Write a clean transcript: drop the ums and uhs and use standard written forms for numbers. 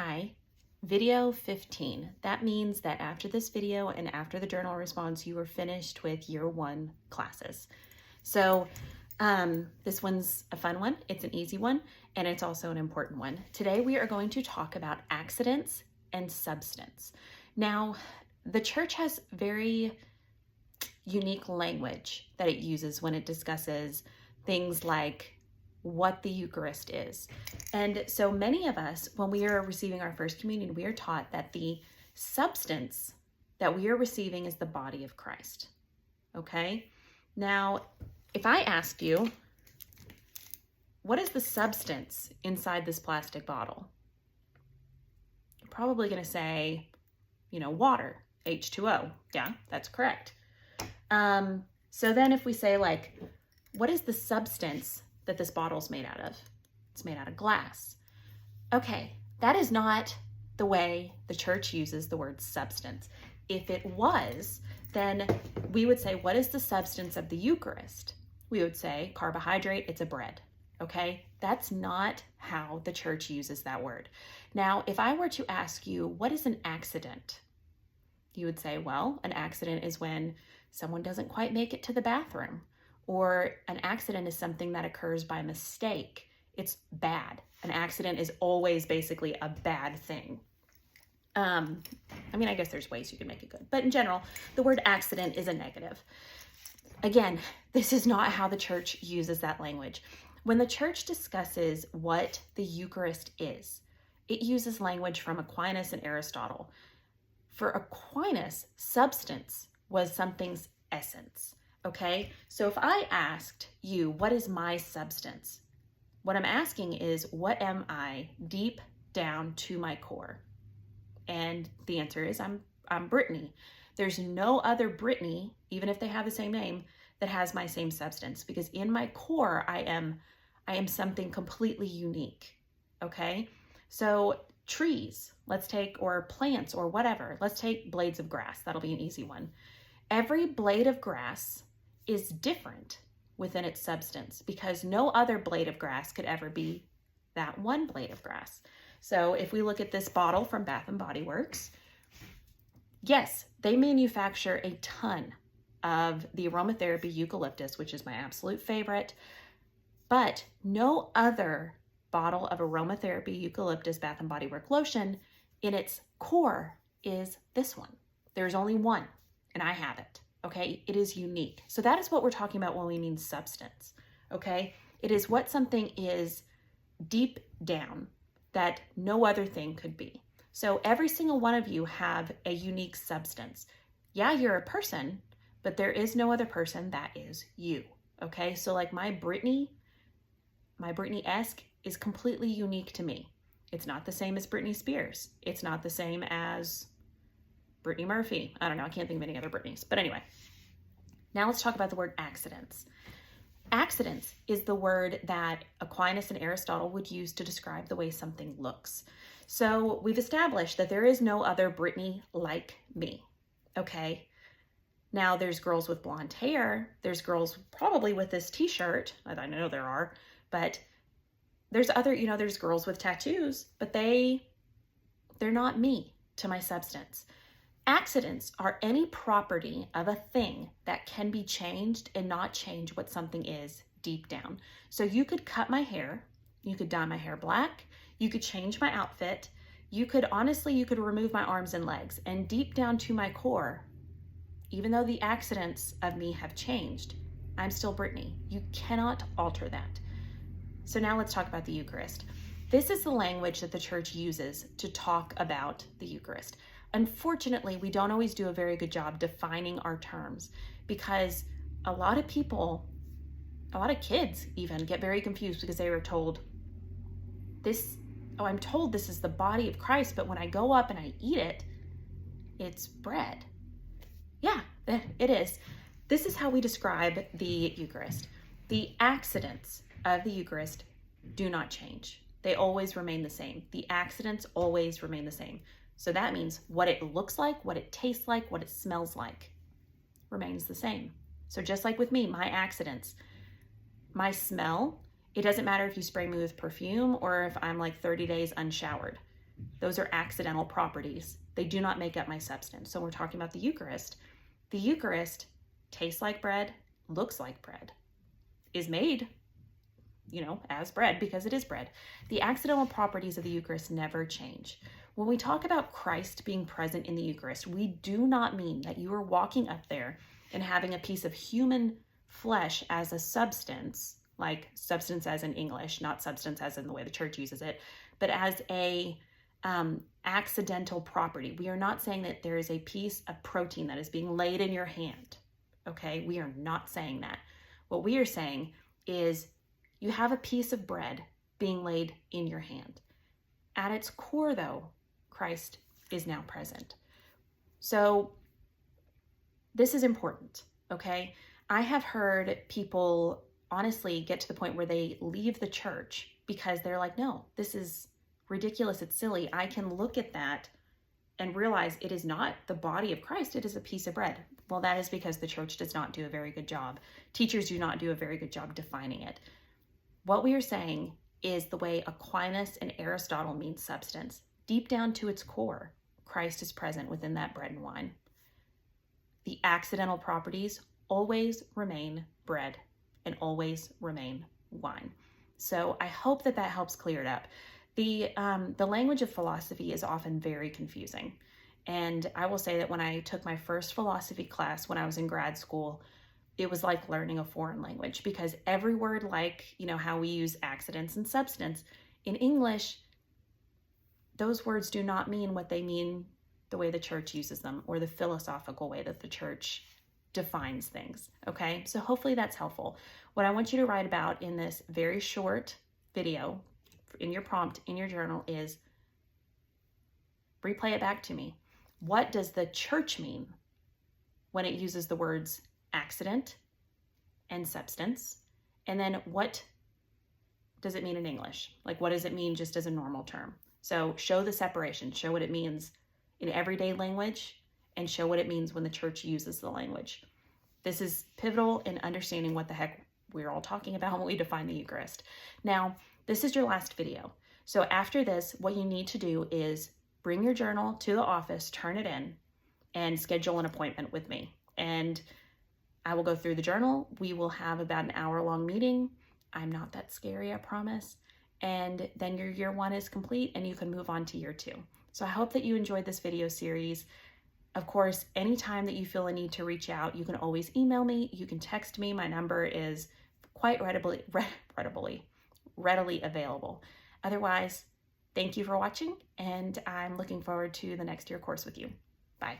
Hi, video 15. That means that after this video and after the journal response, you are finished with year 1 classes. So this one's a fun one, it's an easy one, and it's also an important one. Today we are going to talk about accidents and substance. Now, the church has very unique language that it uses when it discusses things like what the Eucharist is. And so many of us, when we are receiving our first communion, we are taught that the substance that we are receiving is the body of Christ. Okay? Now, if I ask you, what is the substance inside this plastic bottle? You're probably going to say, water, H2O. Yeah, that's correct. So then if we say what is the substance that this bottle's made out of? It's made out of glass. Okay, that is not the way the church uses the word substance. If it was, then we would say, what is the substance of the Eucharist? We would say carbohydrate, it's a bread. Okay, that's not how the church uses that word. Now, if I were to ask you, what is an accident? You would say, well, an accident is when someone doesn't quite make it to the bathroom, or an accident is something that occurs by mistake. It's bad. An accident is always basically a bad thing. I guess there's ways you can make it good, but in general, the word accident is a negative. Again, this is not how the church uses that language. When the church discusses what the Eucharist is, it uses language from Aquinas and Aristotle. For Aquinas, substance was something's essence. Okay, so if I asked you, what is my substance? What I'm asking is, what am I deep down to my core? And the answer is, I'm Brittany. There's no other Brittany, even if they have the same name, that has my same substance, because in my core, I am something completely unique. Okay, so trees, or plants or whatever. Let's take blades of grass. That'll be an easy one. Every blade of grass is different within its substance because no other blade of grass could ever be that one blade of grass. So if we look at this bottle from Bath & Body Works, yes, they manufacture a ton of the aromatherapy eucalyptus, which is my absolute favorite, but no other bottle of aromatherapy eucalyptus Bath & Body Works lotion in its core is this one. There's only one, and I have it. Okay, it is unique. So that is what we're talking about when we mean substance. Okay, it is what something is deep down that no other thing could be. So every single one of you have a unique substance. Yeah, you're a person, but there is no other person that is you. Okay, so like my Britney-esque is completely unique to me. It's not the same as Britney Spears. It's not the same as Brittany Murphy. I don't know. I can't think of any other Britneys. But anyway, now let's talk about the word accidents. Accidents is the word that Aquinas and Aristotle would use to describe the way something looks. So we've established that there is no other Brittany like me. Okay. Now there's girls with blonde hair. There's girls probably with this t-shirt. I know there are, but there's there's girls with tattoos, but they're not me to my substance. Accidents are any property of a thing that can be changed and not change what something is deep down. So you could cut my hair, you could dye my hair black, you could change my outfit, you could remove my arms and legs, and deep down to my core, even though the accidents of me have changed, I'm still Brittany. You cannot alter that. So now let's talk about the Eucharist. This is the language that the church uses to talk about the Eucharist. Unfortunately, we don't always do a very good job defining our terms because a lot of kids even get very confused because they were told I'm told this is the body of Christ, but when I go up and I eat it, it's bread. Yeah, it is. This is how we describe the Eucharist. The accidents of the Eucharist do not change. They always remain the same. The accidents always remain the same. So that means what it looks like, what it tastes like, what it smells like remains the same. So just like with me, my accidents, my smell, it doesn't matter if you spray me with perfume or if I'm 30 days unshowered. Those are accidental properties. They do not make up my substance. So we're talking about the Eucharist. The Eucharist tastes like bread, looks like bread, is made, as bread because it is bread. The accidental properties of the Eucharist never change. When we talk about Christ being present in the Eucharist, we do not mean that you are walking up there and having a piece of human flesh as a substance, like substance as in English, not substance as in the way the church uses it, but as a accidental property. We are not saying that there is a piece of protein that is being laid in your hand. Okay, we are not saying that. What we are saying is you have a piece of bread being laid in your hand. At its core, though, Christ is now present. So this is important, okay? I have heard people honestly get to the point where they leave the church because they're like, no, this is ridiculous, it's silly. I can look at that and realize it is not the body of Christ, it is a piece of bread. Well, that is because the church does not do a very good job. Teachers do not do a very good job defining it. What we are saying is the way Aquinas and Aristotle mean substance. Deep down to its core, Christ is present within that bread and wine. The accidental properties always remain bread and always remain wine. So I hope that helps clear it up. The language of philosophy is often very confusing. And I will say that when I took my first philosophy class when I was in grad school, it was like learning a foreign language because every word, like, how we use accidents and substance, in English, those words do not mean what they mean the way the church uses them or the philosophical way that the church defines things, okay? So hopefully that's helpful. What I want you to write about in this very short video, in your prompt, in your journal, is replay it back to me. What does the church mean when it uses the words accident and substance? And then what does it mean in English? Like, what does it mean just as a normal term? So show the separation, show what it means in everyday language, and show what it means when the church uses the language. This is pivotal in understanding what the heck we're all talking about when we define the Eucharist. Now, this is your last video. So after this, what you need to do is bring your journal to the office, turn it in, and schedule an appointment with me. And I will go through the journal. We will have about an hour-long meeting. I'm not that scary, I promise. And then your year one is complete and you can move on to year two. So I hope that you enjoyed this video series. Of course, anytime that you feel a need to reach out, you can always email me. You can text me. My number is quite readily available. Otherwise, thank you for watching, and I'm looking forward to the next year course with you. Bye.